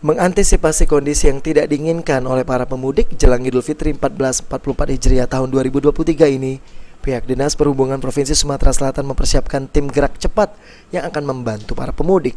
Mengantisipasi kondisi yang tidak diinginkan oleh para pemudik jelang Idul Fitri 1444 Hijriah tahun 2023 ini, pihak Dinas Perhubungan Provinsi Sumatera Selatan mempersiapkan tim gerak cepat yang akan membantu para pemudik.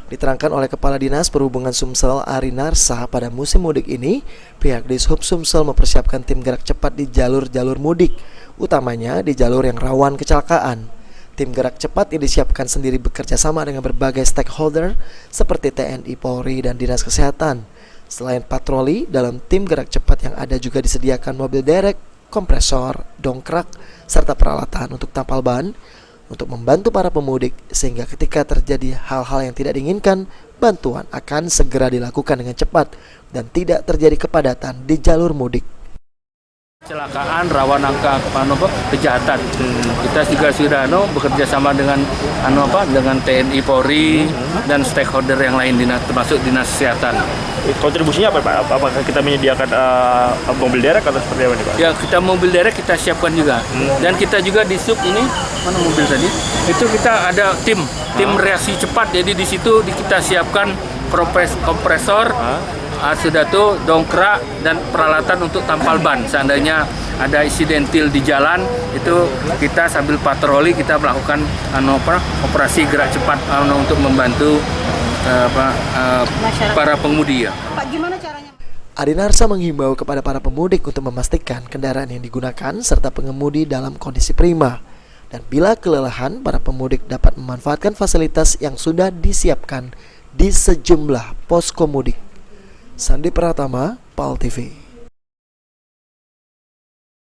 Diterangkan oleh Kepala Dinas Perhubungan Sumsel Ari Narsa, pada musim mudik ini, pihak Dishub Sumsel mempersiapkan tim gerak cepat di jalur-jalur mudik, utamanya di jalur yang rawan kecelakaan. Tim gerak cepat yang disiapkan sendiri bekerja sama dengan berbagai stakeholder seperti TNI, Polri, dan Dinas Kesehatan. Selain patroli, dalam tim gerak cepat yang ada juga disediakan mobil derek, kompresor, dongkrak, serta peralatan untuk tampal ban untuk membantu para pemudik sehingga ketika terjadi hal-hal yang tidak diinginkan, bantuan akan segera dilakukan dengan cepat dan tidak terjadi kepadatan di jalur mudik. Kecelakaan rawan angka kejahatan. Kita juga sudah bekerja sama dengan dengan TNI, Polri, dan stakeholder yang lain, termasuk Dinas Kesehatan. Kontribusinya apa, Pak? Apakah kita menyediakan mobil derek atau seperti apa nih, Pak? Ya, kita mobil derek kita siapkan juga. Dan kita juga di sub ini, mana mobil tadi? Itu kita ada tim reaksi cepat. Jadi di situ kita siapkan kompresor, sudah tuh dongkrak dan peralatan untuk tampal ban. Seandainya ada insidentil di jalan, itu kita sambil patroli kita melakukan operasi gerak cepat untuk membantu para pengemudi ya. Pak, gimana caranya? Ari Narsa menghimbau kepada para pemudik untuk memastikan kendaraan yang digunakan serta pengemudi dalam kondisi prima. Dan bila kelelahan, para pemudik dapat memanfaatkan fasilitas yang sudah disiapkan di sejumlah posko mudik. Sandi Pratama, PAL TV.